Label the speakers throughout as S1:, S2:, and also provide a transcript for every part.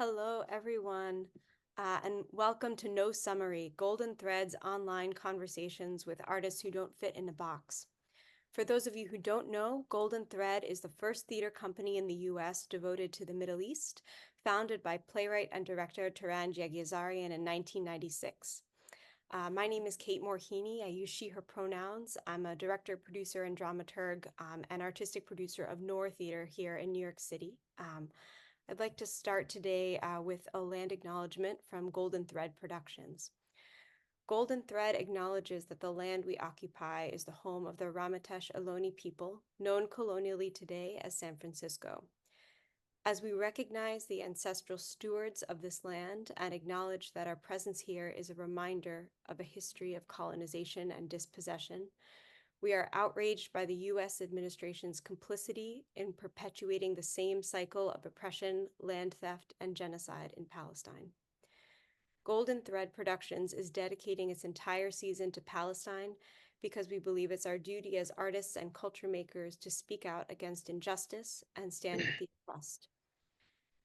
S1: Hello, everyone, and welcome to No Summary, Golden Threads online conversations with artists who don't fit in a box. For those of you who don't know, Golden Thread is the first theater company in the US devoted to the Middle East, founded by playwright and director Taran Jaghezarian in 1996. My name is Kate Moore Heaney. I use she, her pronouns. I'm a director, producer, and dramaturg and artistic producer of Noor Theater here in New York City. I'd like to start today with a land acknowledgement from Golden Thread Productions. Golden Thread acknowledges that the land we occupy is the home of the Ramatesh Ohlone people, known colonially today as San Francisco. As we recognize the ancestral stewards of this land and acknowledge that our presence here is a reminder of a history of colonization and dispossession, we are outraged by the U.S. administration's complicity in perpetuating the same cycle of oppression, land theft, and genocide in Palestine. Golden Thread Productions is dedicating its entire season to Palestine because we believe it's our duty as artists and culture makers to speak out against injustice and stand with the oppressed.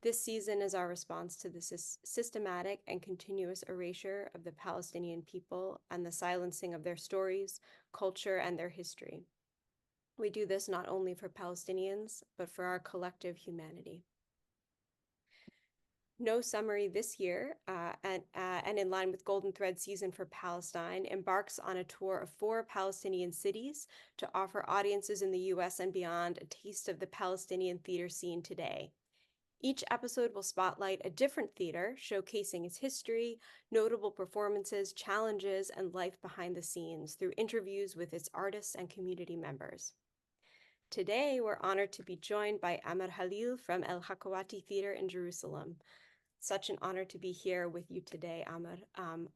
S1: This season is our response to the systematic and continuous erasure of the Palestinian people and the silencing of their stories, culture, and their history. We do this not only for Palestinians, but for our collective humanity. No Summary this year, and in line with Golden Thread season for Palestine, embarks on a tour of 4 Palestinian cities to offer audiences in the US and beyond a taste of the Palestinian theater scene today. Each episode will spotlight a different theater, showcasing its history, notable performances, challenges, and life behind the scenes through interviews with its artists and community members. Today, we're honored to be joined by Amer Khalil from El-Hakawati Theatre in Jerusalem. Such an honor to be here with you today, Amer.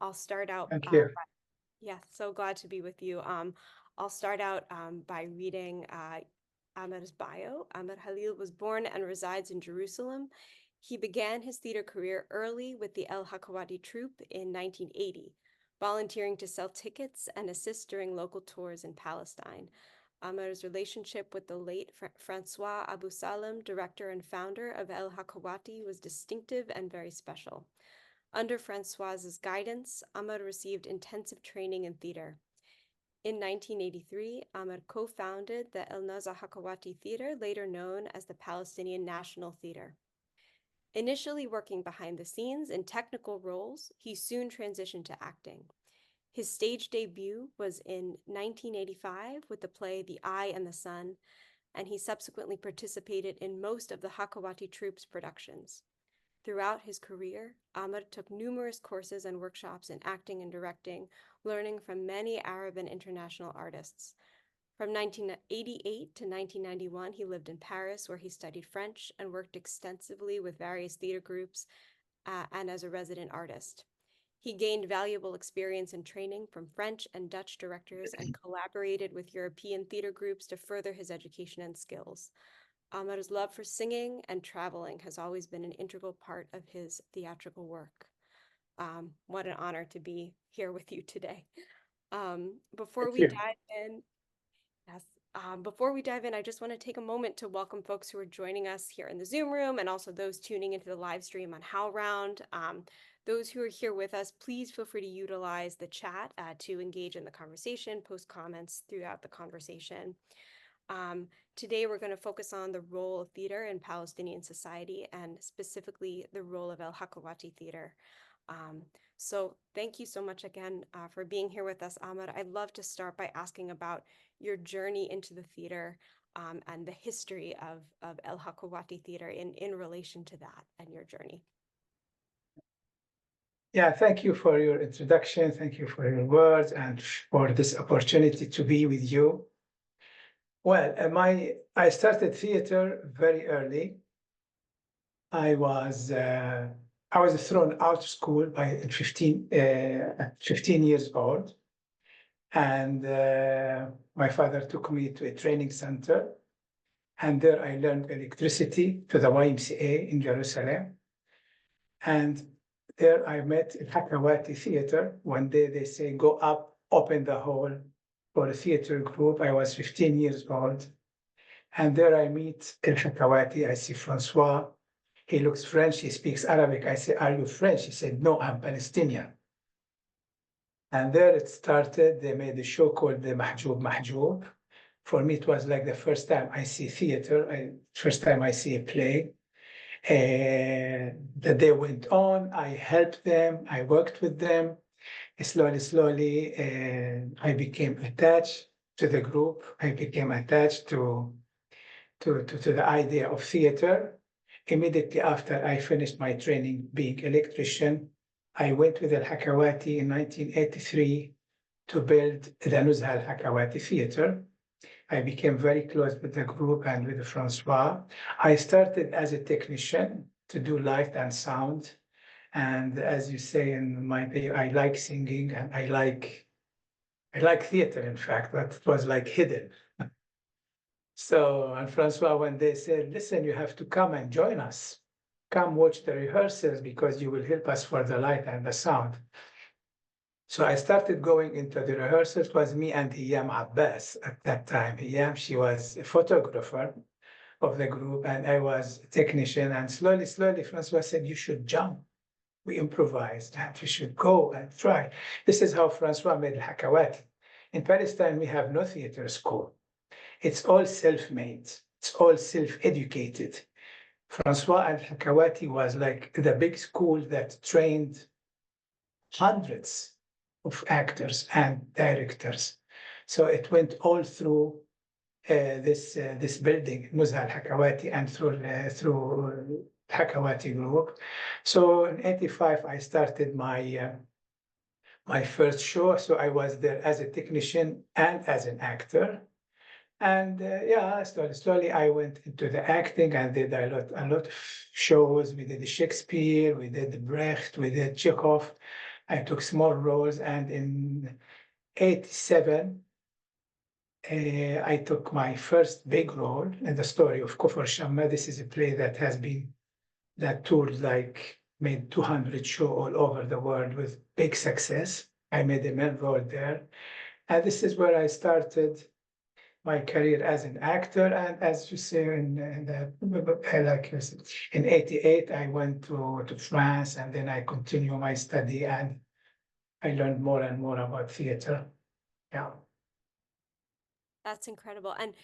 S1: I'll start out.
S2: Thank you.
S1: So glad to be with you. I'll start out by reading Amer's bio. Amer Khalil was born and resides in Jerusalem. He began his theater career early with the El-Hakawati troupe in 1980, volunteering to sell tickets and assist during local tours in Palestine. Amer's relationship with the late Francois Abu Salem, director and founder of El-Hakawati, was distinctive and very special. Under Francois's guidance, Amer received intensive training in theater. In 1983, Amer co-founded the El-Hakawati Theatre, later known as the Palestinian National Theatre. Initially working behind the scenes in technical roles, he soon transitioned to acting. His stage debut was in 1985 with the play The Eye and the Sun, and he subsequently participated in most of the Hakawati troupe's productions. Throughout his career, Amer took numerous courses and workshops in acting and directing, learning from many Arab and international artists. From 1988 to 1991, he lived in Paris, where he studied French and worked extensively with various theater groups and as a resident artist. He gained valuable experience and training from French and Dutch directors and collaborated with European theater groups to further his education and skills. Amer's love for singing and traveling has always been an integral part of his theatrical work. What an honor to be here with you today. Before we dive in, I just want to take a moment to welcome folks who are joining us here in the Zoom room and also those tuning into the live stream on HowlRound. Those who are here with us, please feel free to utilize the chat to engage in the conversation, post comments throughout the conversation. Today, we're going to focus on the role of theater in Palestinian society and specifically the role of El-Hakawati Theatre. So thank you so much again for being here with us, Amer. I'd love to start by asking about your journey into the theater and the history of El-Hakawati Theatre in relation to that and your journey.
S2: Yeah, thank you for your introduction. Thank you for your words and for this opportunity to be with you. Well, I started theater very early. I was thrown out of school by 15 years old. And my father took me to a training center. And there I learned electricity to the YMCA in Jerusalem. And there I met El-Hakawati Theatre. One day they say, go up, open the hall for a theater group. I was 15 years old. And there I meet El-Hakawati. I see Francois. He looks French, he speaks Arabic. I say, are you French? He said, no, I'm Palestinian. And there it started. They made a show called the Mahjoub Mahjoub. For me, it was like the first time I see theater, first time I see a play. The day went on, I helped them, I worked with them. Slowly, I became attached to the group. I became attached to the idea of theater. Immediately after I finished my training being electrician, I went with El-Hakawati in 1983 to build the Nuzha El-Hakawati Theatre. I became very close with the group and with Francois. I started as a technician to do light and sound. And as you say in my video, I like singing and I like theater, in fact, but it was like hidden. So, and Francois one day said, listen, you have to come and join us. Come watch the rehearsals because you will help us for the light and the sound. So I started going into the rehearsals. It was me and Iyam Abbas at that time. Iyam, she was a photographer of the group and I was a technician. And slowly, Francois said, you should jump. We improvised and we should go and try. This is how Francois made El-Hakawati. In Palestine, we have no theater school. It's all self-made. It's all self-educated. Francois El-Hakawati was like the big school that trained hundreds of actors and directors. So it went all through this building, Nuzha Al-Hakawati, and through Hakawati Group. So in '85, I started my first show. So I was there as a technician and as an actor. And yeah, slowly I went into the acting and did a lot of shows. We did Shakespeare, we did Brecht, we did Chekhov. I took small roles, and in '87, I took my first big role in the story of Kufr Shamma. This is a play that toured, like made 200 shows all over the world with big success. I made a main role there. And this is where I started my career as an actor. And as you say, in '88, I went to France, and then I continued my study and I learned more and more about theater. Yeah.
S1: That's incredible. And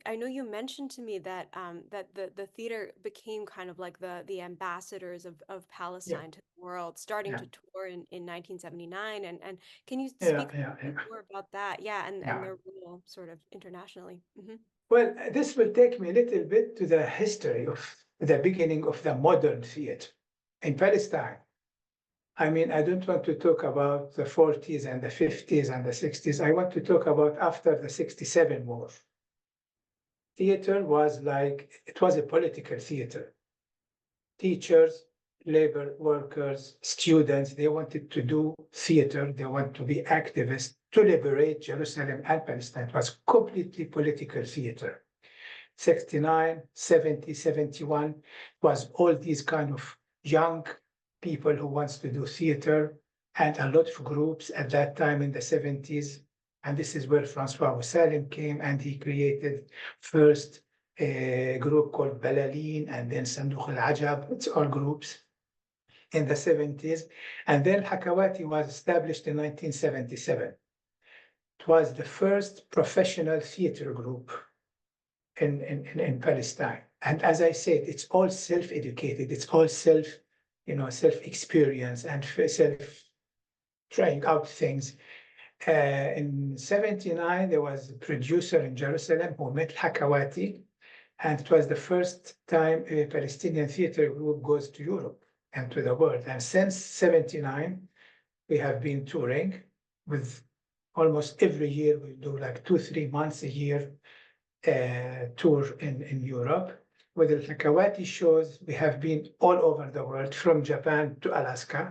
S1: I know you mentioned to me that that the theater became kind of like the ambassadors of
S2: Yeah.
S1: Palestine to the world, starting
S2: Yeah.
S1: to tour in 1979. And can you
S2: Yeah.
S1: speak a
S2: Yeah.
S1: bit more about that? Yeah, and
S2: Yeah.
S1: their role sort of internationally.
S2: Well, this will take me a little bit to the history of the beginning of the modern theater in Palestine. I mean, I don't want to talk about the 40s and the 50s and the 60s. I want to talk about after the '67 war. Theater was it was a political theater. Teachers, labor workers, students, they wanted to do theater. They want to be activists to liberate Jerusalem and Palestine. It was completely political theater. 69, 70, 71 was all these kind of young people who wants to do theater, and a lot of groups at that time in the '70s. And this is where Francois Salim came, and he created first a group called Balalin, and then Sanduq al-Ajab. It's all groups in the '70s. And then Hakawati was established in 1977. It was the first professional theater group in Palestine. And as I said, it's all self-educated. It's all self-experience and self-trying out things. In '79, there was a producer in Jerusalem who met Hakawati, and it was the first time a Palestinian theater group goes to Europe and to the world. And since '79, we have been touring with almost every year. We do like 2-3 months a year tour in Europe. With the Hakawati shows, we have been all over the world, from Japan to Alaska.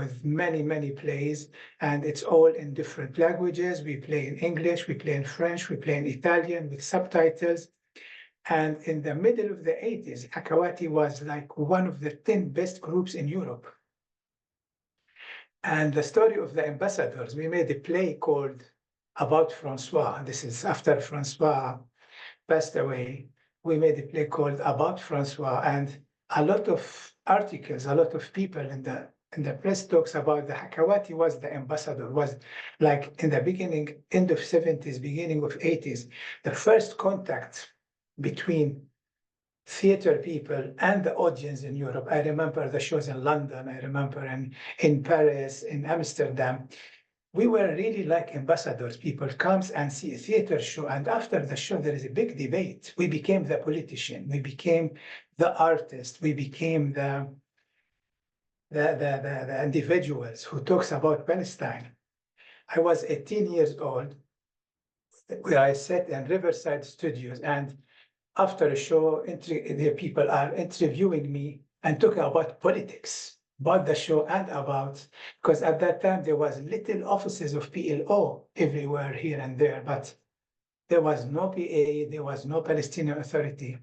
S2: With many plays, and it's all in different languages. We play in English, we play in French, we play in Italian with subtitles. And in the middle of the '80s, Hakawati was like one of the 10 best groups in Europe. And the story of the ambassadors, we made a play called about Francois. This is after Francois passed away. we made a play called About Francois, and a lot of articles, a lot of people in the press talks about the Hakawati was the ambassador, was like in the beginning, end of 70s, beginning of 80s, the first contact between theater people and the audience in Europe. I remember the shows in London, I remember in Paris, in Amsterdam. We were really like ambassadors. People comes and see a theater show, and after the show, there is a big debate. We became the politician, we became the artist, we became the individuals who talks about Palestine. I was 18 years old, where I sat in Riverside Studios, and after a show, the people are interviewing me and talking about politics, about the show and about, because at that time there was little offices of PLO everywhere here and there, but there was no PA, there was no Palestinian Authority.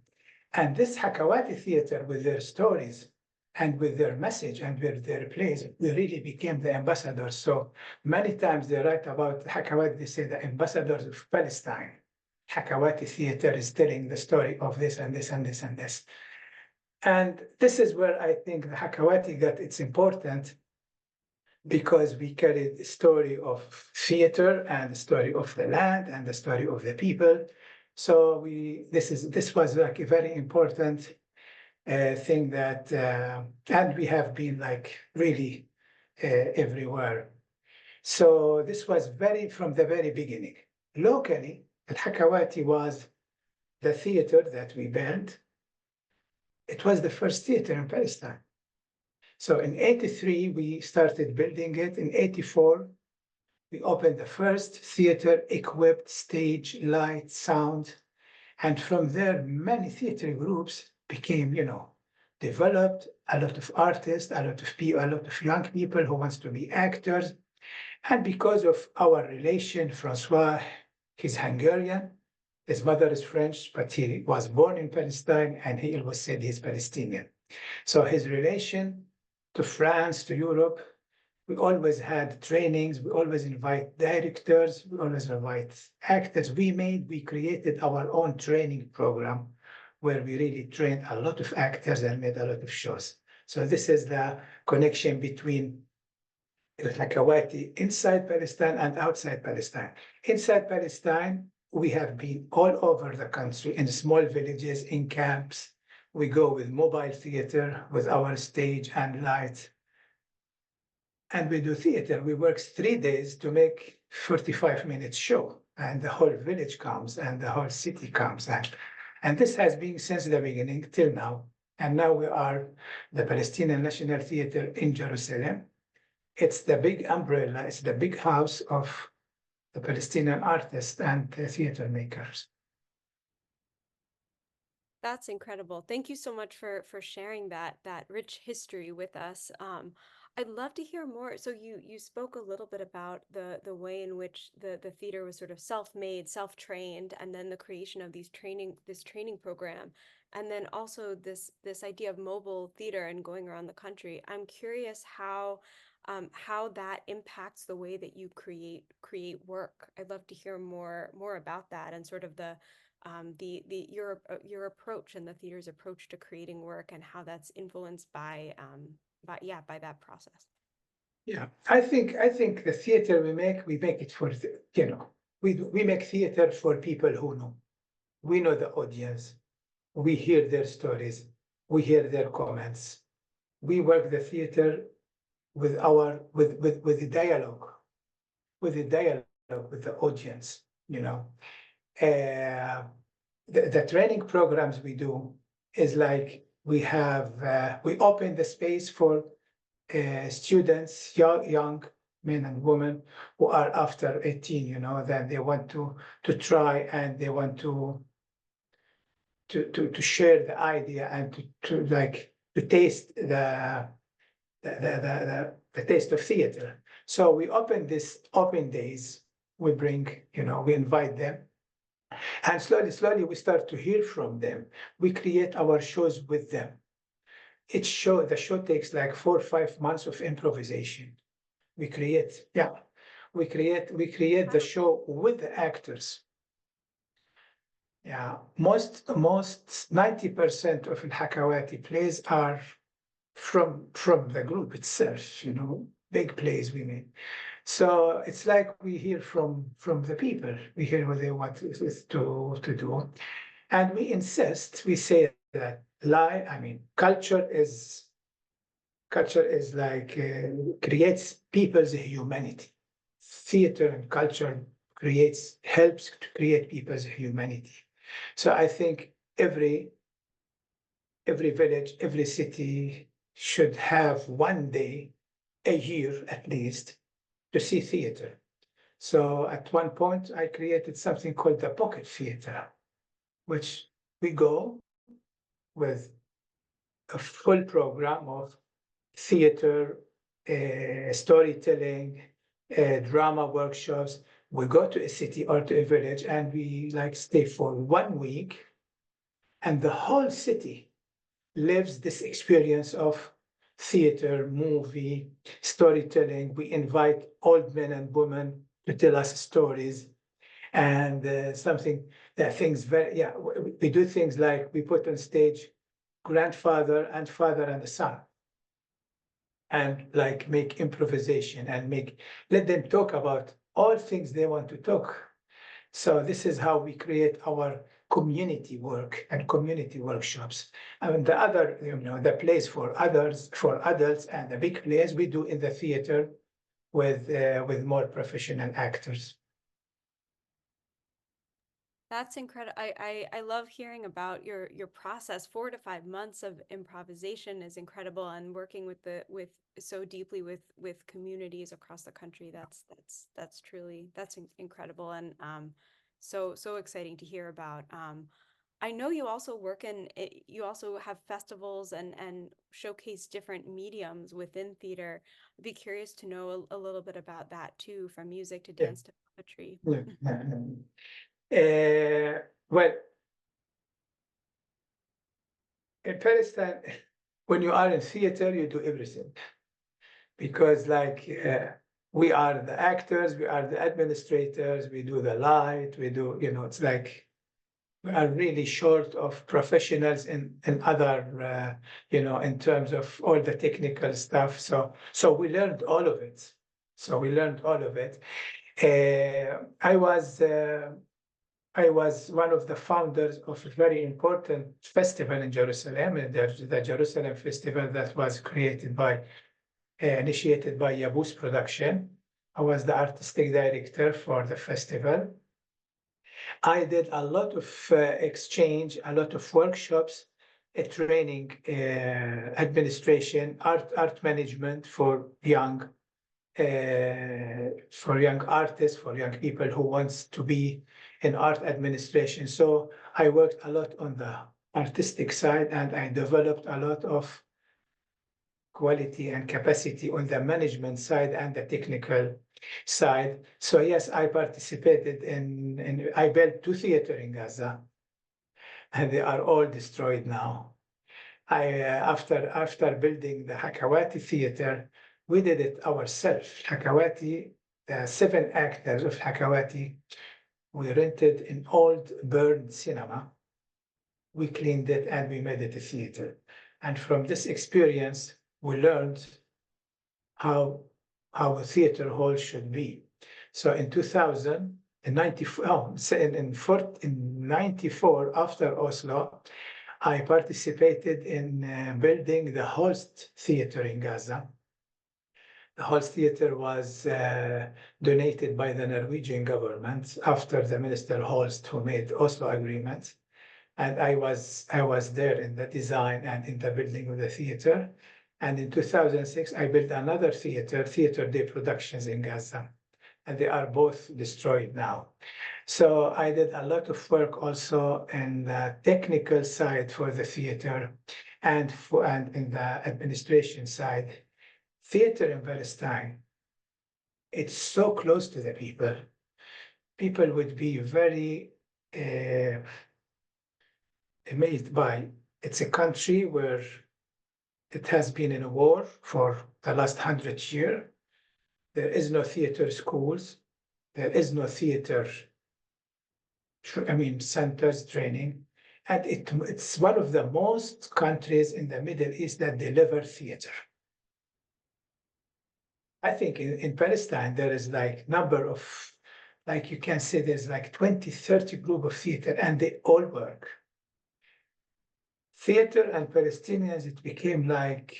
S2: And this Hakawati Theatre, with their stories and with their message and with their plays, we really became the ambassadors. So many times they write about Hakawati, they say the ambassadors of Palestine. Hakawati Theatre is telling the story of this and this and this and this. And this is where I think the Hakawati got its importance, because we carried the story of theater and the story of the land and the story of the people. So this was like a very important thing that, and we have been like really everywhere. So this was from the very beginning. Locally, Al-Hakawati was the theater that we built. It was the first theater in Palestine. So in 83, we started building it. In 84, we opened the first theater equipped stage, light, sound. And from there, many theater groups became, developed, a lot of artists, a lot of people, a lot of young people who wants to be actors. And because of our relation, Francois, he's Hungarian, his mother is French, but he was born in Palestine, and he always said he's Palestinian. So his relation to France, to Europe, we always had trainings, we always invite directors, we always invite actors. We created our own training program where we really trained a lot of actors and made a lot of shows. So this is the connection between Al-Hakawati inside Palestine and outside Palestine. Inside Palestine, we have been all over the country, in small villages, in camps. We go with mobile theater, with our stage and lights. And we do theater. We work 3 days to make 45-minute show. And the whole village comes and the whole city comes. And this has been since the beginning till now. And now we are the Palestinian National Theater in Jerusalem. It's the big umbrella, it's the big house of the Palestinian artists and the theater makers.
S1: That's incredible. Thank you so much for sharing that rich history with us. I'd love to hear more. So you spoke a little bit about the way in which the theater was sort of self-made, self-trained, and then the creation of this training program, and then also this idea of mobile theater and going around the country. I'm curious how that impacts the way that you create work. I'd love to hear more about that, and sort of your approach and the theater's approach to creating work, and how that's influenced by that process.
S2: Yeah, I think the theater we make it for we make theater for people who know. We know the audience. We hear their stories. We hear their comments. We work the theater with the dialogue, with the audience. The training programs we do is like we open the space for students, young men and women who are after 18, that they want to try, and they want to share the idea, and to taste the taste of theater. So we open this open days, we bring, we invite them. And slowly we start to hear from them. We create our shows with them. The show takes like 4 or 5 months of improvisation. We create the show with the actors. Yeah, most 90% of El-Hakawati plays are from the group itself, big plays we make. So it's like we hear from the people. We hear what they want to do, and we insist. We say that culture is like creates people's humanity. Theater and culture helps to create people's humanity. So I think every village, every city should have one day a year at least to see theater. So at one point, I created something called the pocket theater, which we go with a full program of theater, storytelling, drama workshops. We go to a city or to a village and we like stay for 1 week, and the whole city lives this experience of theater, movie, storytelling. We invite old men and women to tell us stories. And we do things like we put on stage grandfather and father and the son, and like make improvisation and let them talk about all things they want to talk. So this is how we create our community work and community workshops. And the other, the plays for adults, and the big plays we do in the theater with more professional actors.
S1: That's incredible. I love hearing about your process. 4 to 5 months of improvisation is incredible, and working with so deeply with communities across the country. That's truly incredible, and so exciting to hear about. I know you also you also have festivals and showcase different mediums within theater. I'd be curious to know a little bit about that too, from music to
S2: Yeah.
S1: dance to poetry.
S2: Well, in Palestine, when you are in theater, you do everything, because we are the actors, we are the administrators, we do the light, we do, it's like we are really short of professionals in other, in terms of all the technical stuff. So we learned all of it. I was one of the founders of a very important festival in Jerusalem, the Jerusalem Festival that was initiated by Yabus Production. I was the artistic director for the festival. I did a lot of exchange, a lot of workshops, training, administration, art management for young artists, for young people who wants to be in art administration. So I worked a lot on the artistic side, and I developed a lot of quality and capacity on the management side and the technical side. So yes, I participated I built 2 theaters in Gaza, and they are all destroyed now. After building the Hakawati Theatre, we did it ourselves. Hakawati, the 7 actors of Hakawati, we rented an old burned cinema. We cleaned it and we made it a theater. And from this experience, we learned how a theater hall should be. So in 1994, after Oslo, I participated in building the Holst Theater in Gaza. The Holst Theater was donated by the Norwegian government after the Minister Holst, who made Oslo Agreement. And I was there in the design and in the building of the theater. And in 2006, I built another Theater Day Productions in Gaza, and they are both destroyed now. So I did a lot of work also in the technical side for the theater, and in the administration side. Theater in Palestine, it's so close to the people. People would be very amazed by. It's a country where it has been in a war for the last 100 years. There is no theater schools. There is no theater centers training. And it's one of the most countries in the Middle East that deliver theater. I think in Palestine, there is like number of, like you can say there's like 20, 30 group of theater and they all work. Theater and Palestinians, it became like,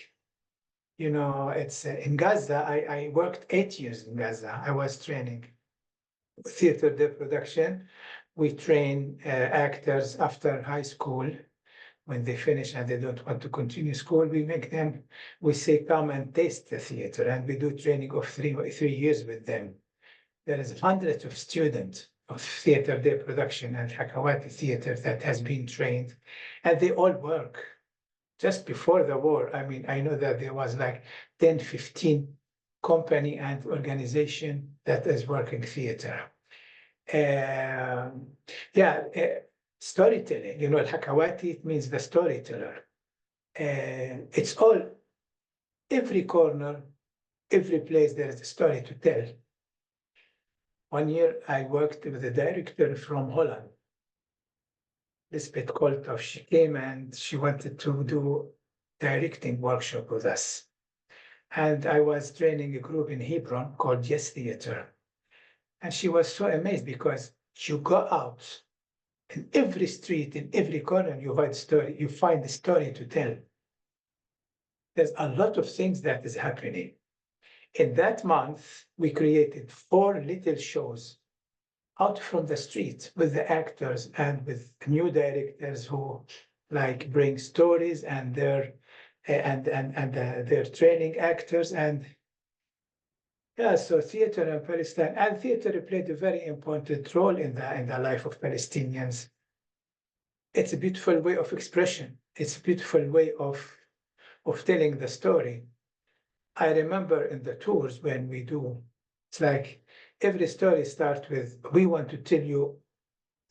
S2: it's in Gaza, I worked 8 years in Gaza. I was training theater production. We train actors after high school. When they finish and they don't want to continue school, we say, come and taste the theater. And we do training of 3 years with them. There is hundreds of students of theater day production and Hakawati Theatre that has been trained, and they all work. Just before the war, I know that there was like 10, 15 company and organization that is working theater. Storytelling, Al-Hakawati, it means the storyteller. It's all, every corner, every place, there is a story to tell. One year, I worked with a director from Holland, Lisbeth Kolthoff. She came and she wanted to do directing workshop with us. And I was training a group in Hebron called Yes Theater. And she was so amazed because you go out in every street, in every corner, you find a story to tell. There's a lot of things that is happening. In that month, we created 4 little shows out from the street with the actors and with new directors who like bring stories and their training actors. And so theater in Palestine, and theater played a very important role in the life of Palestinians. It's a beautiful way of expression. It's a beautiful way of telling the story. I remember in the tours when we do, it's like every story starts with, we want to tell you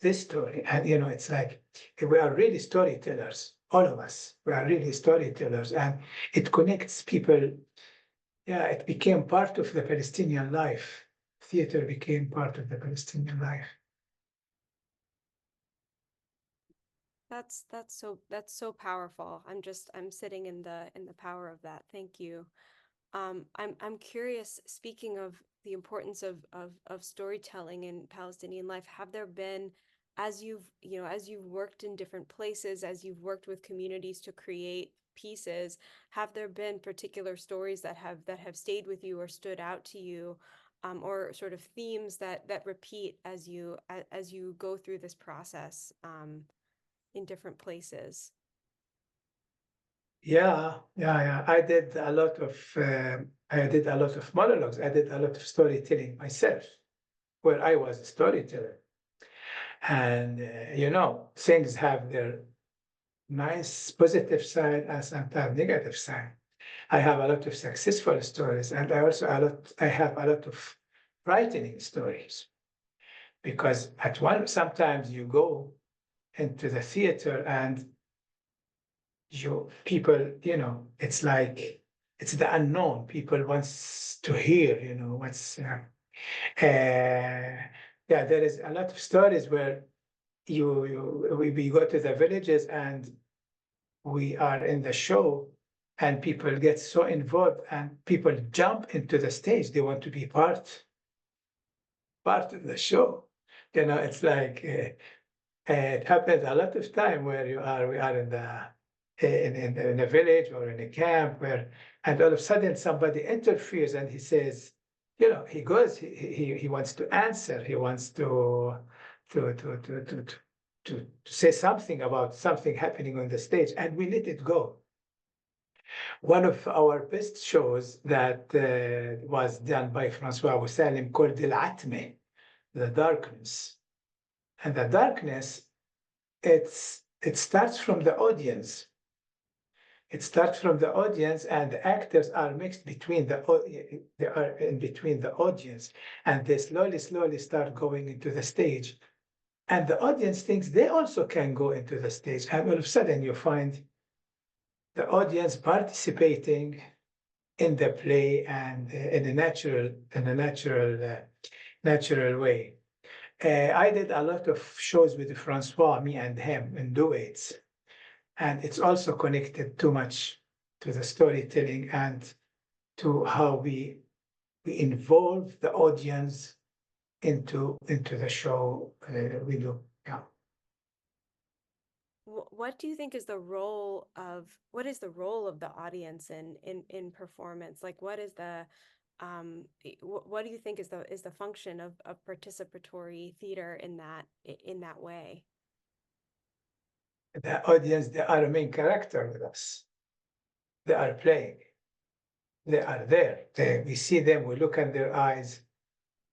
S2: this story. And, it's like, we are really storytellers, all of us. We are really storytellers. And it connects people. Yeah, it became part of the Palestinian life. Theater became part of the Palestinian life.
S1: That's so powerful. I'm sitting in the power of that. Thank you. I'm curious, speaking of the importance of storytelling in Palestinian life, have there been, as you've worked in different places, as you've worked with communities to create pieces, have there been particular stories that have stayed with you or stood out to you, or sort of themes that repeat as you go through this process in different places?
S2: Yeah. I did a lot of monologues. I did a lot of storytelling myself, where I was a storyteller. And things have their nice positive side and sometimes negative side. I have a lot of successful stories, and I have a lot of frightening stories, because sometimes you go into the theater and people, it's like, it's the unknown. People wants to hear, there is a lot of stories where we go to the villages and we are in the show and people get so involved and people jump into the stage. They want to be part of the show. It's like, it happens a lot of time where we are in a village or in a camp and all of a sudden somebody interferes and he says, he goes, he wants to answer, he wants to say something about something happening on the stage, and we let it go. One of our best shows that was done by Francois Abu Salim called El-Atme, the darkness. And the darkness, it starts from the audience. It starts from the audience, and the actors are mixed between they are in between the audience, and they slowly start going into the stage. And the audience thinks they also can go into the stage. And all of a sudden you find the audience participating in the play and in a natural way. I did a lot of shows with Francois, me and him, in duets. And it's also connected too much to the storytelling and to how we involve the audience into the show we do. Yeah.
S1: What do you think is the role of the audience in performance? Like, what is the what do you think is the function of participatory theater in that way?
S2: The audience, they are a main character with us. They are playing. They are there. We see them, we look at their eyes,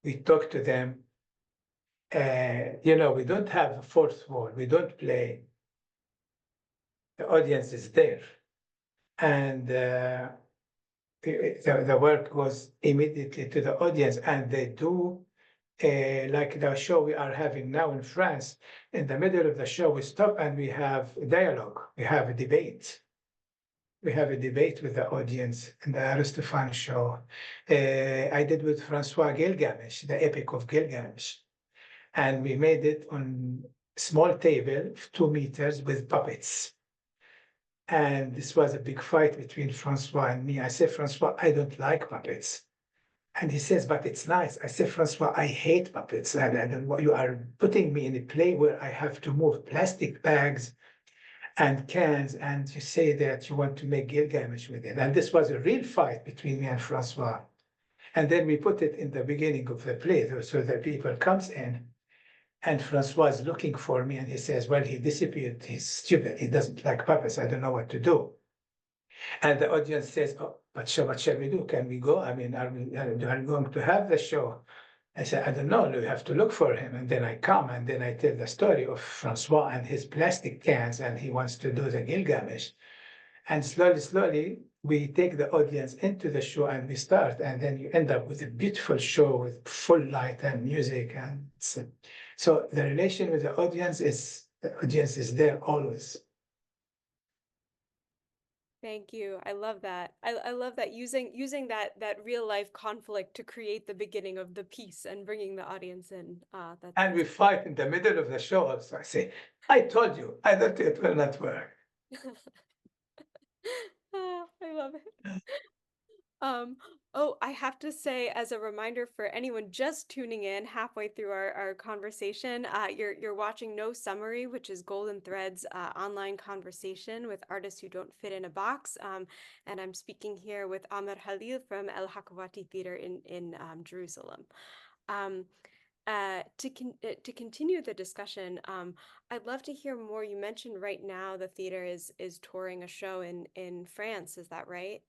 S2: we talk to them. We don't have a fourth wall. We don't play. The audience is there. And the work goes immediately to the audience, and they do like the show we are having now in France. In the middle of the show, we stop and we have a dialogue. We have a debate. We have a debate with the audience in the Aristophanes show. I did with Francois Gilgamesh, the Epic of Gilgamesh, and we made it on small table of 2 meters with puppets. And this was a big fight between Francois and me. I said, Francois, I don't like puppets. And he says, but it's nice. I said, Francois, I hate puppets. And what you are putting me in a play where I have to move plastic bags and cans, and you say that you want to make Gilgamesh with it. And this was a real fight between me and Francois. And then we put it in the beginning of the play, so that people comes in, and Francois is looking for me, and he says, well, he disappeared. He's stupid. He doesn't like puppets. I don't know what to do. And the audience says, oh, what shall we do? Can we go? I mean, are we going to have the show? I said, I don't know. We have to look for him. And then I come, and then I tell the story of Francois and his plastic cans, and he wants to do the Gilgamesh. And slowly, we take the audience into the show, and we start. And then you end up with a beautiful show with full light and music. And so the relation with the audience is there always.
S1: Thank you. I love that. I love that using that real life conflict to create the beginning of the piece and bringing the audience in.
S2: And we fight in the middle of the show also. I say, I told you, I thought it will not work.
S1: I love it. Oh, I have to say, as a reminder for anyone just tuning in halfway through our conversation, you're watching No Summary, which is Golden Thread's online conversation with artists who don't fit in a box. And I'm speaking here with Amer Khalil from El-Hakawati Theatre in Jerusalem. To continue the discussion, I'd love to hear more. You mentioned right now the theater is touring a show in France. Is that right?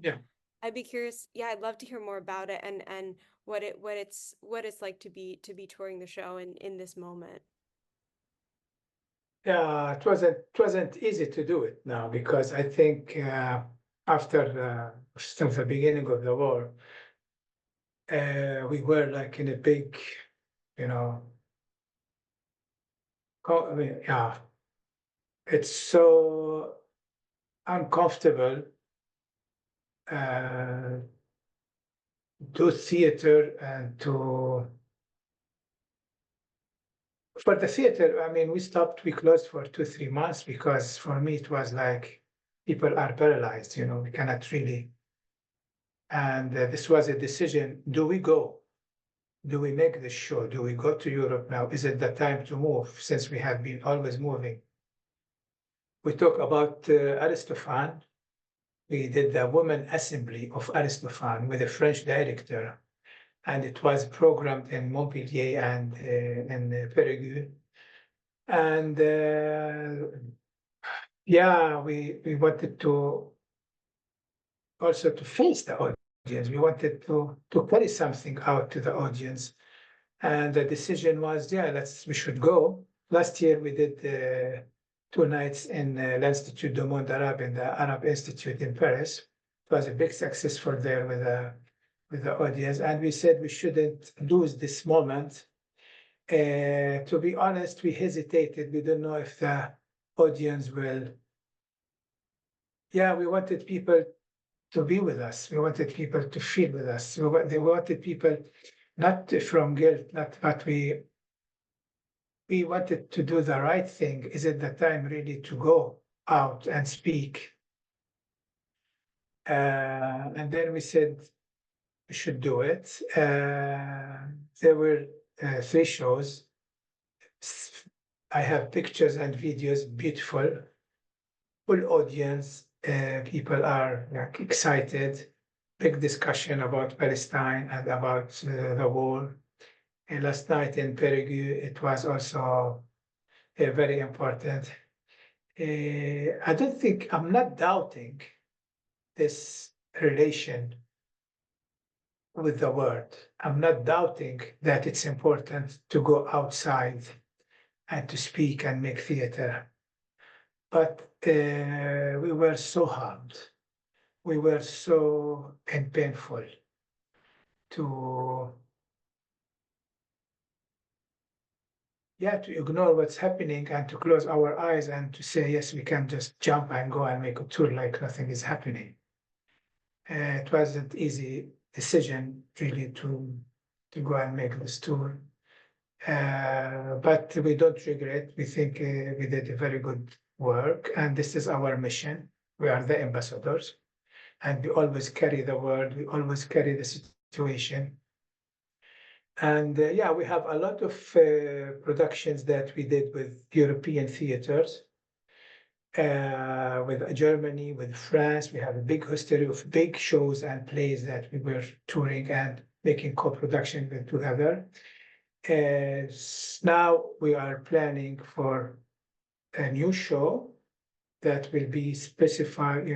S2: Yeah.
S1: I'd be curious. Yeah, I'd love to hear more about it and what it's like to be touring the show in this moment.
S2: Yeah, it wasn't easy to do it now, because I think after since the beginning of the war, we were like in a big, I mean, yeah, it's so uncomfortable do theater and for the theater. I mean, we closed for 2-3 months, because for me it was like people are paralyzed, we cannot really. And this was a decision. Do we go? Do we make the show? Do we go to Europe now? Is it the time to move, since we have been always moving? We talk about Aristophanes. We did the Women Assembly of Aristophanes with a French director, and it was programmed in Montpellier and in Périgueux. And yeah, we wanted to also to face the audience. We wanted to carry something out to the audience. And the decision was, yeah, we should go. Last year we did 2 nights in l'Institut du Monde Arabe, in the Arab Institute in Paris. It was a big success for there with the audience. And we said we shouldn't lose this moment. To be honest, we hesitated. We don't know if the audience will. Yeah, we wanted people to be with us. We wanted people to feel with us. They wanted people not from guilt, not what we we wanted to do the right thing. Is it the time really to go out and speak? And then we said we should do it. There were 3 shows. I have pictures and videos, beautiful, full audience. People are like excited. Big discussion about Palestine and about the war. And last night in Perugia, it was also very important. I don't think I'm not doubting this relation with the word. I'm not doubting that it's important to go outside and to speak and make theater. But we were so harmed. We were so and painful to to ignore what's happening and to close our eyes and to say, yes, we can just jump and go and make a tour like nothing is happening. It wasn't easy decision really to go and make this tour. But we don't regret. We think we did a very good work, and this is our mission. We are the ambassadors, and we always carry the word. We always carry the situation. And we have a lot of productions that we did with European theaters, with Germany, with France. We have a big history of big shows and plays that we were touring and making co-production with together. Now we are planning for a new show that will be specified,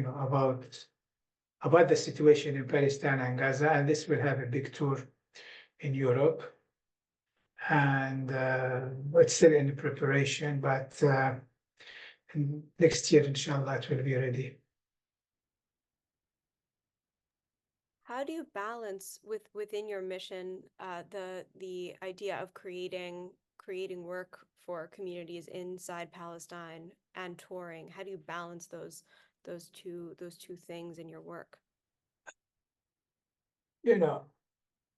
S2: about the situation in Palestine and Gaza, and this will have a big tour in Europe. And it's still in preparation, but next year, inshallah, it will be ready.
S1: How do you balance within your mission the idea of creating work for communities inside Palestine and touring? How do you balance those two things in your work?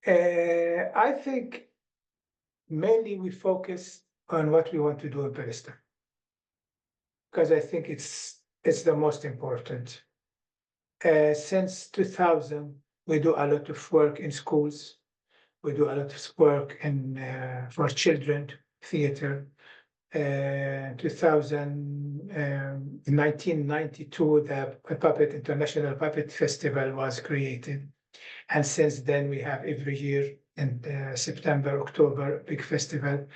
S2: I think mainly we focus on what we want to do in Palestine because I think it's the most important. Since 2000, we do a lot of work in schools. We do a lot of work in for children theater. 1992, the International Puppet Festival was created. And since then, we have every year in September, October, big festival.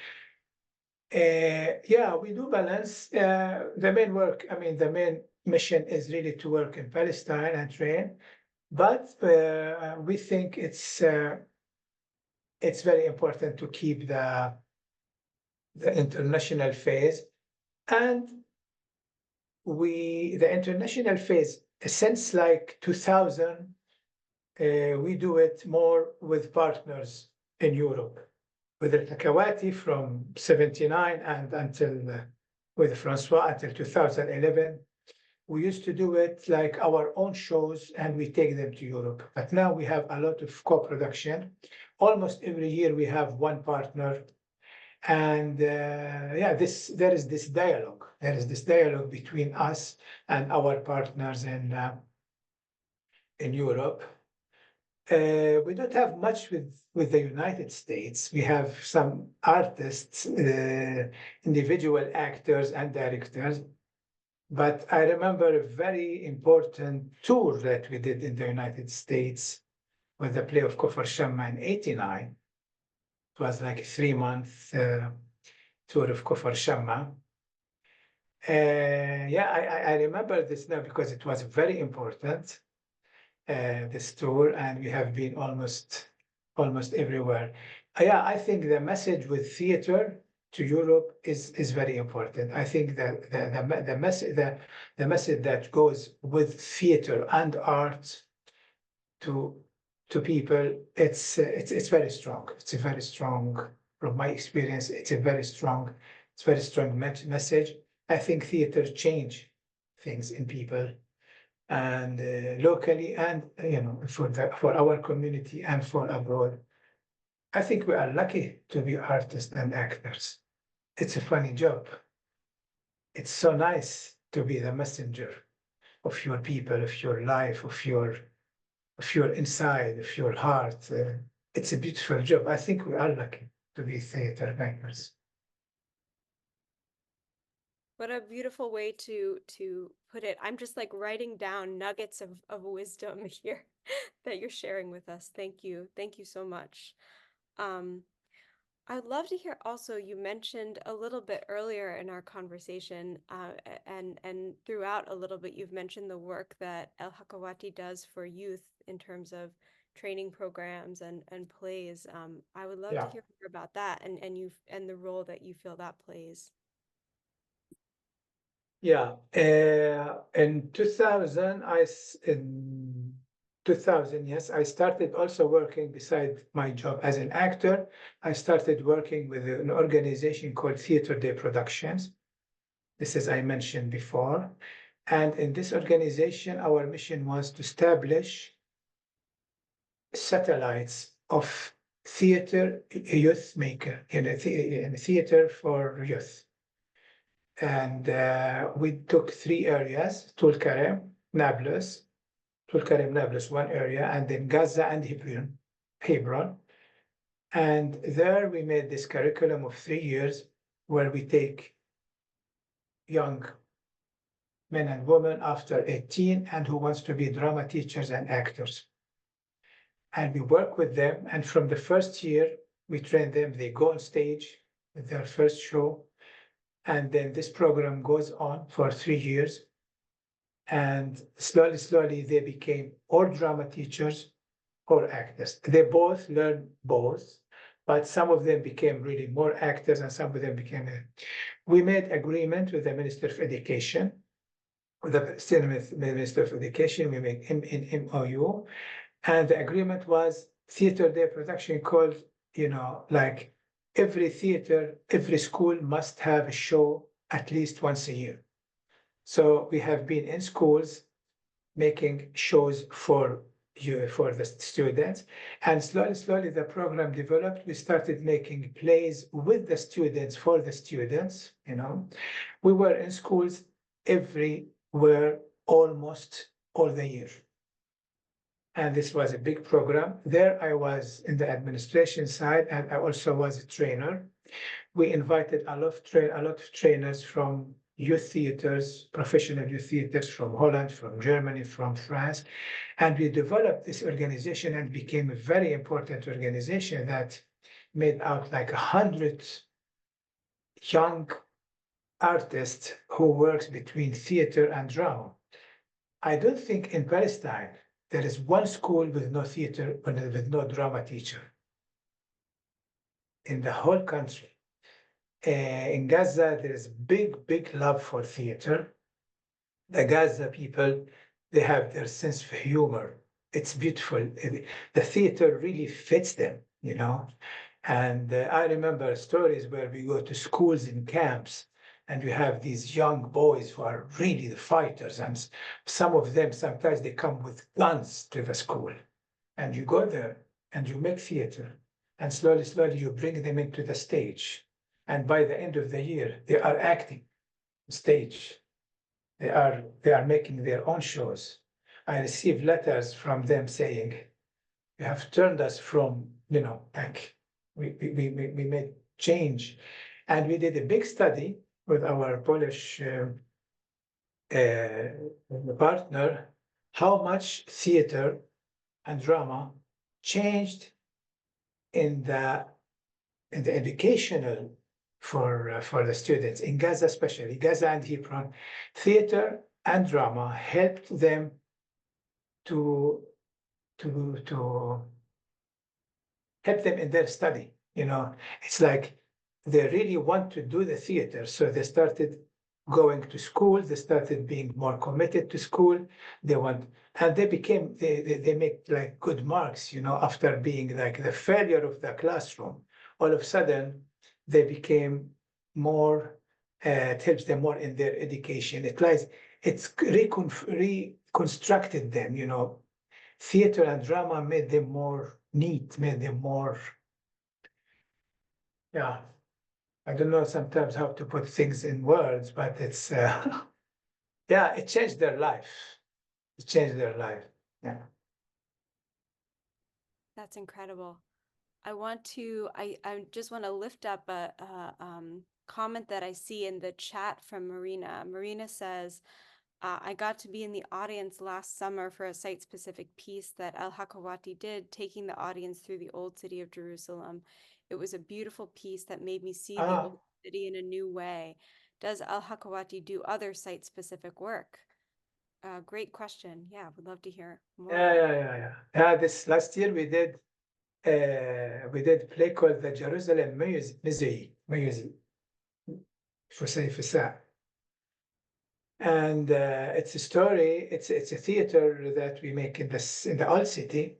S2: We do balance. The main work, the main mission is really to work in Palestine and train. But we think it's very important to keep the international phase. And the international phase, since like 2000, we do it more with partners in Europe, with El-Hakawati from 79 and until with Francois until 2011. We used to do it like our own shows and we take them to Europe. But now we have a lot of co-production. Almost every year we have one partner. And there is this dialogue. There is this dialogue between us and our partners in Europe. We don't have much with the United States. We have some artists, individual actors and directors. But I remember a very important tour that we did in the United States with the play of Kofar Shamma in 89. It was like a 3-month tour of Kofar Shamma. I remember this now because it was very important, this tour, and we have been almost everywhere. I think the message with theater to Europe is very important. I think that the message that goes with theater and art to people, it's very strong. It's a very strong, from my experience, it's a very strong message. I think theater change things in people, and locally, and for our community and for abroad. I think we are lucky to be artists and actors. it's a funny job. It's so nice to be the messenger of your people, of your life, of your inside, of your heart. It's a beautiful job. I think we are lucky to be theater makers.
S1: What a beautiful way to put it. I'm just like writing down nuggets of wisdom here that you're sharing with us. Thank you. Thank you so much. Um, I'd love to hear also, you mentioned a little bit earlier in our conversation, and throughout a little bit, you've mentioned the work that El-Hakawati does for youth in terms of training programs and plays. I would love to
S2: Yeah.
S1: hear more about that and the role that you feel that plays.
S2: Yeah, in 2000, in 2000, yes, I started also working beside my job as an actor. I started working with an organization called Theatre Day Productions. This is I mentioned before. And in this organization, our mission was to establish satellites of theater youth maker in a theater for youth. And we took three areas: Tulkarem, Nablus, Tulkarem, Nablus, one area, and then Gaza and Hebron. And there we made this curriculum of 3 years where we take young men and women after 18 and who wants to be drama teachers and actors. And we work with them. And from the first year, we train them. They go on stage with their first show. And then this program goes on for 3 years. And slowly, slowly, they became or drama teachers or actors. They both learned both, but some of them became really more actors and some of them became. We made agreement with the Minister of Education, with the Palestinian Minister of Education. We made in MOU, and the agreement was theater day production called, like every theater, every school must have a show at least once a year. So we have been in schools making shows for the students, and slowly the program developed. We started making plays with the students for the students. We were in schools everywhere almost all the year, and this was a big program. There I was in the administration side, and I also was a trainer. We invited a lot of trainers from youth theaters, professional youth theaters from Holland, from Germany, from France. And we developed this organization and became a very important organization that made out like 100 young artists who works between theater and drama. I don't think in Palestine there is one school with no theater, with no drama teacher in the whole country. In Gaza, there is big love for theater. The Gaza people, they have their sense of humor. It's beautiful. The theater really fits them. And I remember stories where we go to schools in camps and we have these young boys who are really the fighters. And some of them, sometimes they come with guns to the school. And you go there and you make theater. And slowly you bring them into the stage. And by the end of the year, they are acting on stage. They are making their own shows. I receive letters from them saying, "You have turned us from, like we made change." And we did a big study with our Polish partner, how much theater and drama changed in the educational for the students in Gaza, especially Gaza and Hebron. Theater and drama helped them to help them in their study. It's like they really want to do the theater, so they started going to school. They started being more committed to school. And they make like good marks. After being like the failure of the classroom, all of a sudden they became more. It helps them more in their education. It's reconstructed them. Theater and drama made them more neat, made them more, yeah. I don't know sometimes how to put things in words, but it's yeah, it changed their life. It changed their life. Yeah.
S1: That's incredible. I just want to lift up a comment that I see in the chat from Marina. Marina says, I got to be in the audience last summer for a site-specific piece that El-Hakawati did, taking the audience through the old city of Jerusalem. It was a beautiful piece that made me see the
S2: Ah,
S1: old city in a new way. Does El-Hakawati do other site-specific work? Great question. Yeah, would love to hear more
S2: yeah,
S1: about
S2: yeah, yeah, yeah. Yeah, this last year we did a play called the Jerusalem Museum, for say for that. And it's a story. It's a theater that we make in the old city.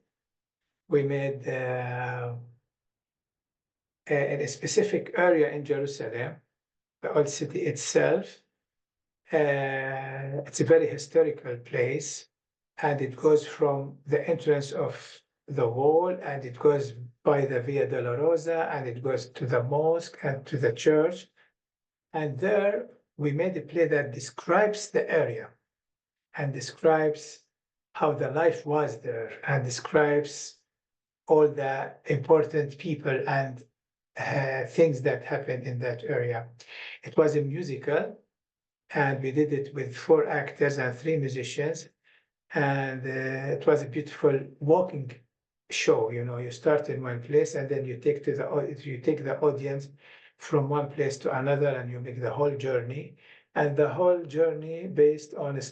S2: We made in a specific area in Jerusalem, the old city itself. It's a very historical place, and it goes from the entrance of the wall, and it goes by the Via Dolorosa, and it goes to the mosque and to the church. And there we made a play that describes the area and describes how the life was there and describes all the important people and things that happened in that area. It was a musical, and we did it with 4 actors and 3 musicians. And it was a beautiful walking show. You know, you start in one place and then you take the audience from one place to another, and you make the whole journey. And the whole journey based on a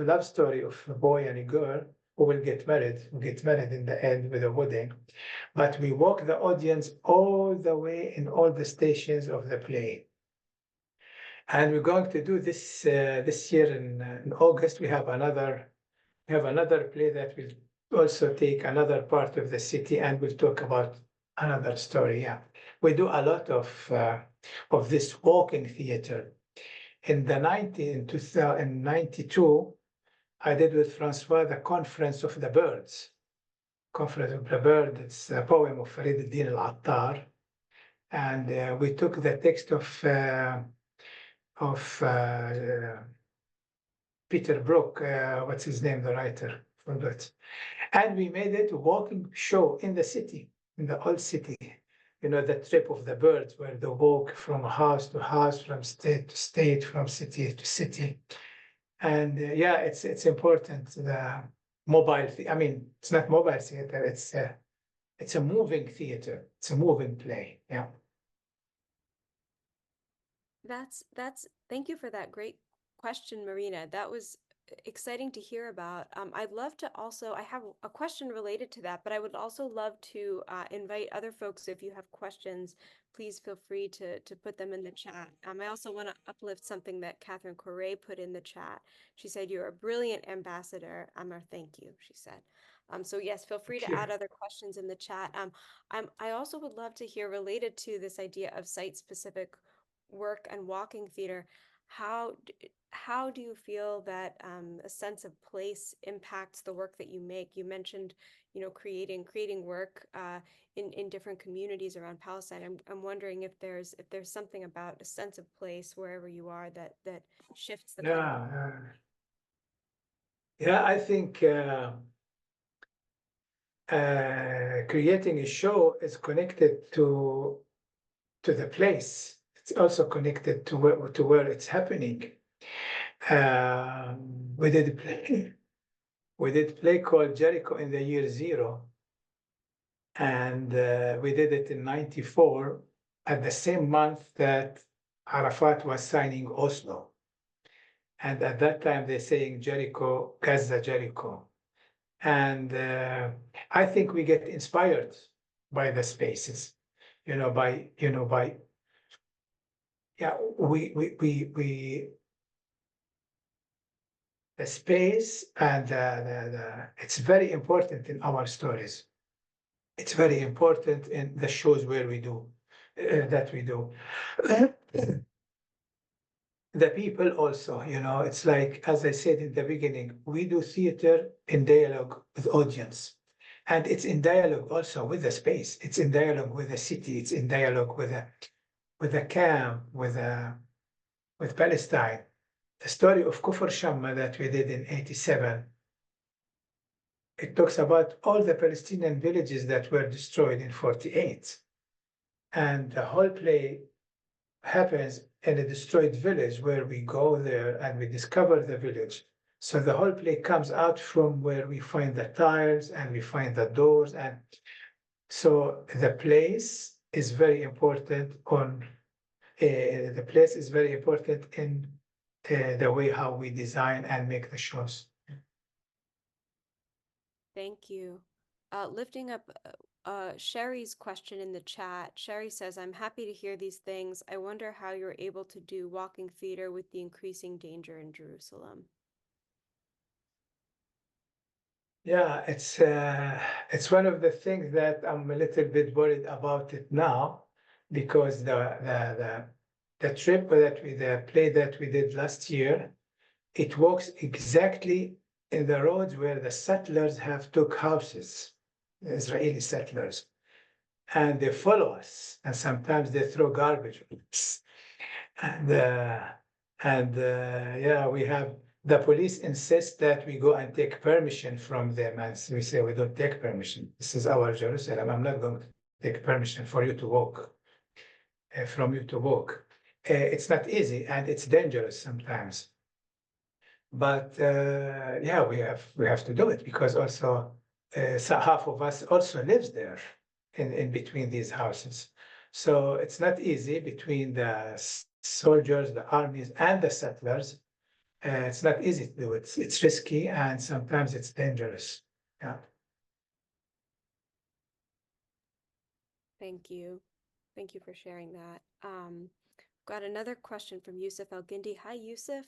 S2: love story of a boy and a girl who will who get married in the end with a wedding. But we walk the audience all the way in all the stations of the play. And we're going to do this year in August. We have another play that will also take another part of the city, and we'll talk about another story. Yeah, we do a lot of this walking theater. In 1992, I did with Francois the Conference of the Birds. Conference of the Bird. It's a poem of Farid al-Din al-Attar, and we took the text of Peter Brook. What's his name? The writer. Forgot. And we made it a walking show in the city, in the old city. You know, the trip of the birds, where they walk from house to house, from state to state, from city to city. And yeah, it's important. The I mean, it's not mobile theater. It's a moving theater. It's a moving play. Yeah.
S1: Thank you for that great question, Marina. That was exciting to hear about. I'd love to also, I have a question related to that, but I would also love to invite other folks. If you have questions, please feel free to put them in the chat. I also want to uplift something that Catherine Correa put in the chat. She said, "You're a brilliant ambassador." Amer, thank you, she said. So yes, feel free to add other questions in the chat. I also would love to hear, related to this idea of site-specific work and walking theater, how do you feel that a sense of place impacts the work that you make? You mentioned, creating work in different communities around Palestine. I'm wondering if there's something about a sense of place wherever you are that shifts the kind of work.
S2: Yeah. Yeah, I think creating a show is connected to the place. It's also connected to where it's happening. We did a play. We did a play called Jericho in the year 0, and we did it in '94, at the same month that Arafat was signing Oslo. And at that time, they're saying Jericho, Gaza, Jericho. And I think we get inspired by the spaces, by yeah, we the space, and it's very important in our stories. It's very important in the shows where we do that we do. The people also, it's like, as I said in the beginning, we do theater in dialogue with audience. And it's in dialogue also with the space. It's in dialogue with the city. It's in dialogue with with a camp, with Palestine. The story of Kufr Shamma that we did in 87, it talks about all the Palestinian villages that were destroyed in 48. And the whole play happens in a destroyed village where we go there and we discover the village. So the whole play comes out from where we find the tiles and we find the doors. And so the place is very important the place is very important in the way how we design and make the shows.
S1: Thank you. Lifting up Sherry's question in the chat. Sherry says, I'm happy to hear these things. I wonder how you're able to do walking theater with the increasing danger in Jerusalem.
S2: Yeah, it's one of the things that I'm a little bit worried about it now, because the trip that the play that we did last year, it walks exactly in the roads where the settlers have took houses, the Israeli settlers, and they follow us, and sometimes they throw garbage at us. And yeah, we have the police insist that we go and take permission from them, and we say we don't take permission. This is our Jerusalem. I'm not going to take permission for you to walk, from you to walk. It's not easy and it's dangerous sometimes. But yeah, we have to do it because also so half of us also lives there in between these houses. So it's not easy between the soldiers, the armies, and the settlers. It's not easy to do. It's risky and sometimes it's dangerous. Yeah.
S1: Thank you. Thank you for sharing that. Got another question from Yusuf Al-Gindi. Hi, Yusuf.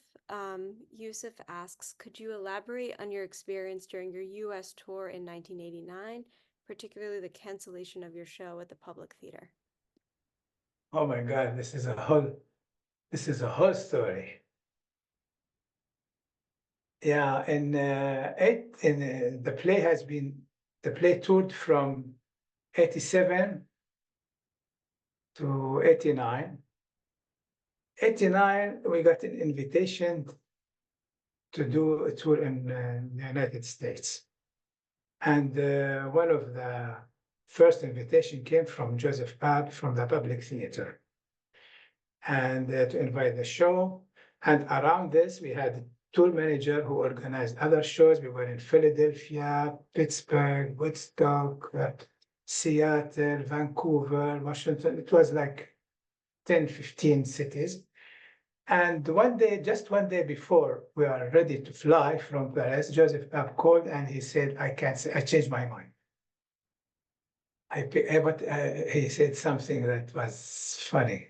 S1: Yusuf asks, could you elaborate on your experience during your U.S. tour in 1989, particularly the cancellation of your show at the Public Theater?
S2: Oh my God, this is a whole story. Yeah, and the play toured from 87 to 89. 89, we got an invitation to do a tour in the United States. And one of the first invitation came from Joseph Papp from the Public Theatre, and to invite the show. And around this, we had a tour manager who organized other shows. We were in Philadelphia, Pittsburgh, Woodstock, Seattle, Vancouver, Washington. It was like 10, 15 cities. And just one day before we are ready to fly from Paris, Joseph Papp called and he said, I changed my mind. But he said something that was funny.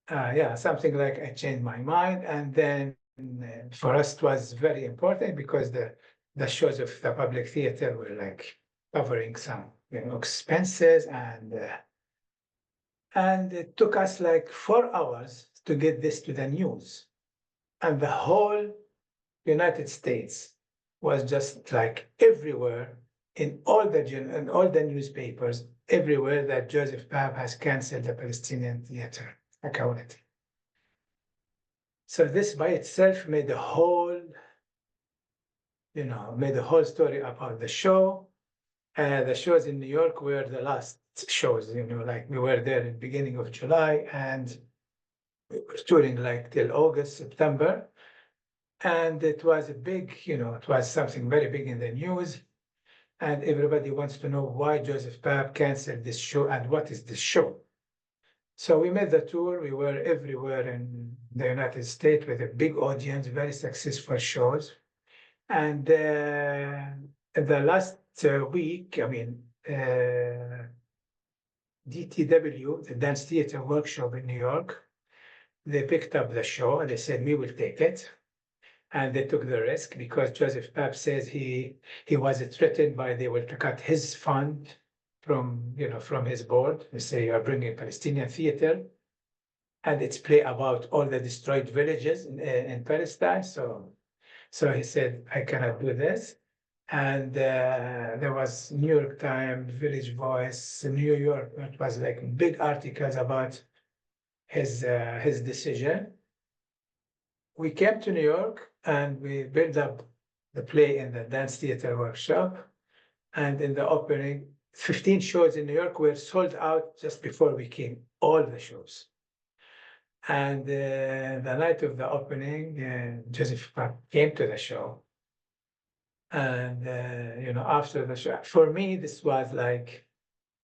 S2: Yeah, something like I changed my mind. And then for us, it was very important because the shows of the Public Theatre were like covering some expenses, and it took us like 4 hours to get this to the news. And the whole United States was just like everywhere in all the newspapers, everywhere that Joseph Papp has canceled the Palestinian theater, Hakawati. So this by itself made the whole story about the show. The shows in New York were the last shows, like we were there in the beginning of July and we were touring like till August, September. And it was it was something very big in the news. And everybody wants to know why Joseph Papp canceled this show and what is this show. So we made the tour. We were everywhere in the United States with a big audience, very successful shows. And the last week, DTW, the Dance Theater Workshop in New York, they picked up the show and they said, we will take it. And they took the risk because Joseph Papp says he was threatened by they will cut his fund from his board. They say you are bringing Palestinian theater, and it's play about all the destroyed villages in Palestine. So he said I cannot do this. And there was New York Times, Village Voice, New York. It was like big articles about his decision. We came to New York and we built up the play in the dance theater workshop. And in the opening, 15 shows in New York were sold out just before we came, all the shows. And the night of the opening, Joseph came to the show. And, after the show, for me, this was like,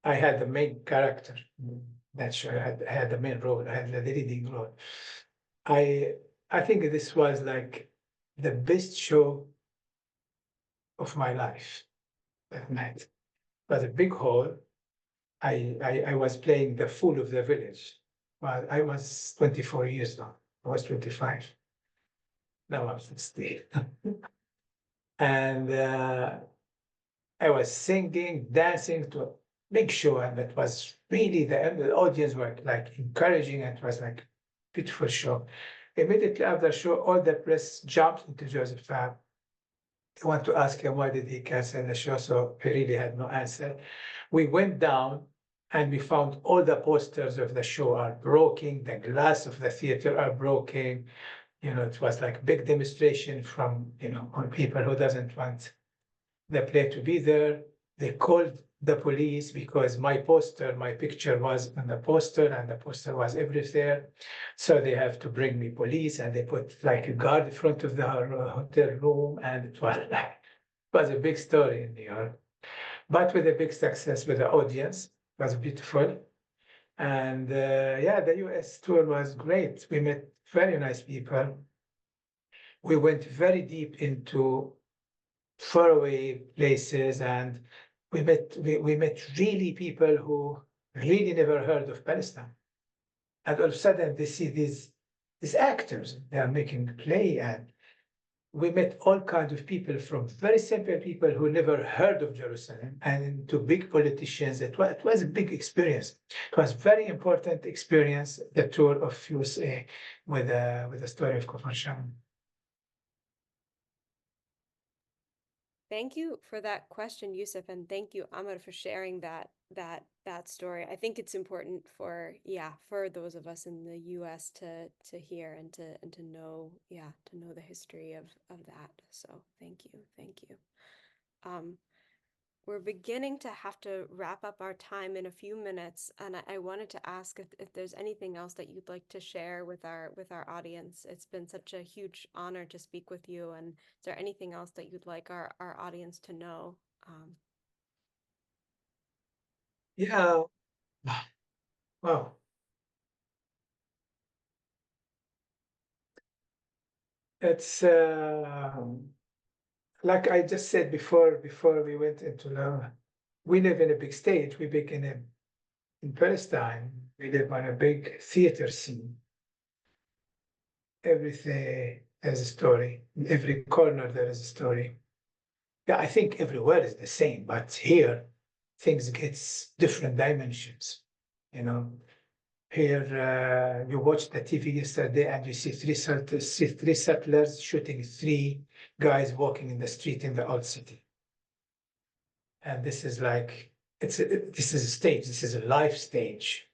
S2: I had the main character in that show. I had the main role. I had the leading role. I I think this was like the best show of my life that night. It was a big hall. I was playing the fool of the village. Well, I was 24 years old. I was 25. Now I'm 60. And I was singing, dancing to a big show, and it was really the audience were like encouraging, and it was like beautiful show. Immediately after the show, all the press jumped into Joseph Fab. They want to ask him why did he cancel the show, so he really had no answer. We went down and we found all the posters of the show are broken, the glass of the theater are broken. It was like big demonstration from, on people who doesn't want the play to be there. They called the police because my picture was on the poster, and the poster was everywhere. So they have to bring me police, and they put like a guard in front of the hotel room, and it was a big story in New York, but with a big success with the audience. It was beautiful. And yeah, the US tour was great. We met very nice people. We went very deep into faraway places, and we met really people who really never heard of Palestine. And all of a sudden they see these actors, they are making a play, and we met all kinds of people, from very simple people who never heard of Jerusalem and to big politicians. It was a big experience. It was very important experience, the tour of USA with the story of Kfar Sham.
S1: Thank you for that question, Yusuf, and thank you, Amer, for sharing that story. I think it's important for those of us in the US to hear and to know the history of that. So thank you. We're beginning to have to wrap up our time in a few minutes, and I wanted to ask if there's anything else that you'd like to share with our audience. It's been such a huge honor to speak with you, and is there anything else that you'd like our audience to know?
S2: Yeah. Wow. It's like I just said before we went into we live in a big stage. We live in Palestine. We live on a big theater scene. Everything has a story. In every corner there is a story. Yeah, I think everywhere is the same, but here things gets different dimensions. You know, here you watched the TV yesterday and you see three settlers shooting three guys walking in the street in the old city. And this is like this is a stage. This is a live stage.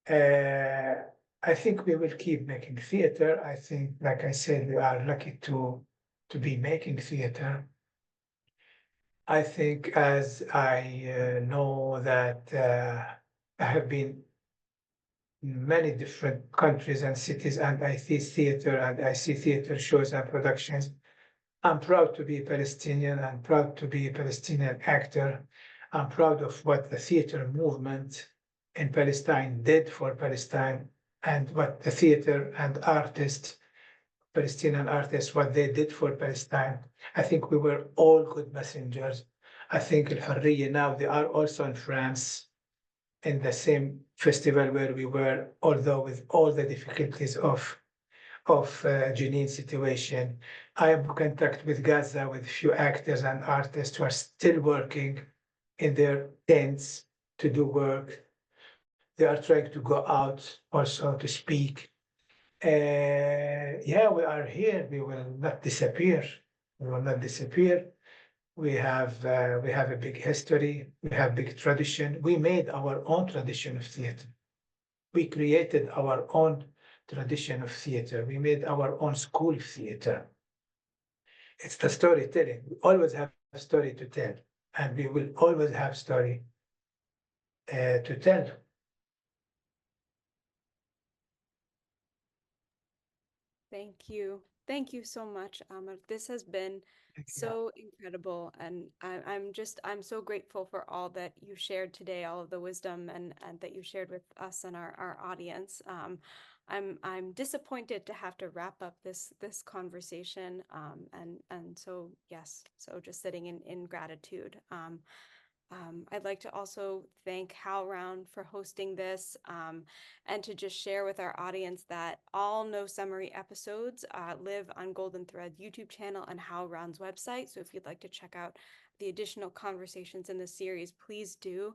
S2: I think we will keep making theater. I think, like I said, we are lucky to be making theater. I think, as I know that I have been in many different countries and cities, and I see theater and I see theater shows and productions. I'm proud to be Palestinian. I'm proud to be a Palestinian actor. I'm proud of what the theater movement in Palestine did for Palestine, and what the theater and artists, Palestinian artists, what they did for Palestine. I think we were all good messengers. I think Al-Hurriya now, they are also in France in the same festival where we were, although with all the difficulties of Jenin situation. I am in contact with Gaza with few actors and artists who are still working in their tents to do work. They are trying to go out also to speak. Yeah, we are here. We will not disappear. We will not disappear. We have a big history. We have big tradition. We made our own tradition of theater. we created our own tradition of theater. We made our own school theater. It's the storytelling. We always have a story to tell, and we will always have story to tell.
S1: Thank you. Thank you so much, Amer. This has been so incredible. And I'm so grateful for all that you shared today, all of the wisdom and that you shared with us and our audience. I'm disappointed to have to wrap up this conversation. And so, yes, so just sitting in gratitude. I'd like to also thank HowlRound for hosting this and to just share with our audience that all No Summary episodes live on Golden Thread's YouTube channel and HowlRound's website. So if you'd like to check out the additional conversations in the series, please do.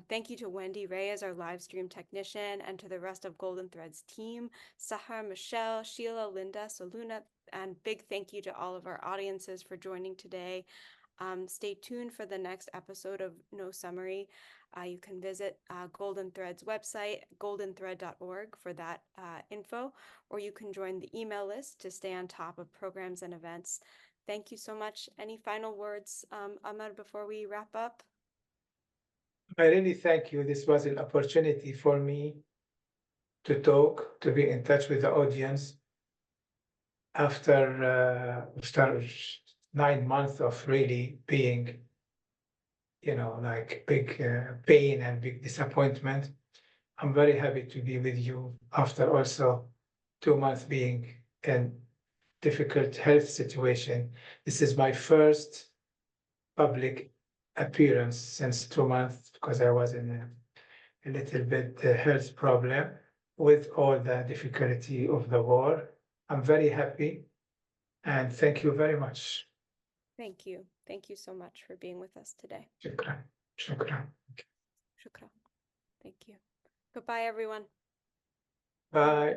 S1: Thank you to Wendy Reyes, our live stream technician, and to the rest of Golden Thread's team, Sahar, Michelle, Sheila, Linda, Soluna, and big thank you to all of our audiences for joining today. Stay tuned for the next episode of No Summary. You can visit Golden Thread's website, goldenthread.org, for that info, or you can join the email list to stay on top of programs and events. Thank you so much. Any final words, Amer, before we wrap up?
S2: I really thank you. This was an opportunity for me to talk, to be in touch with the audience after 9 months of really being, like big pain and big disappointment. I'm very happy to be with you after also 2 months being in difficult health situation. This is my first public appearance since 2 months because I was in a little bit health problem with all the difficulty of the war. I'm very happy and thank you very much.
S1: Thank you. Thank you so much for being with us today.
S2: Shukran. Shukran.
S1: Shukran. Thank you. Goodbye, everyone.
S2: Bye.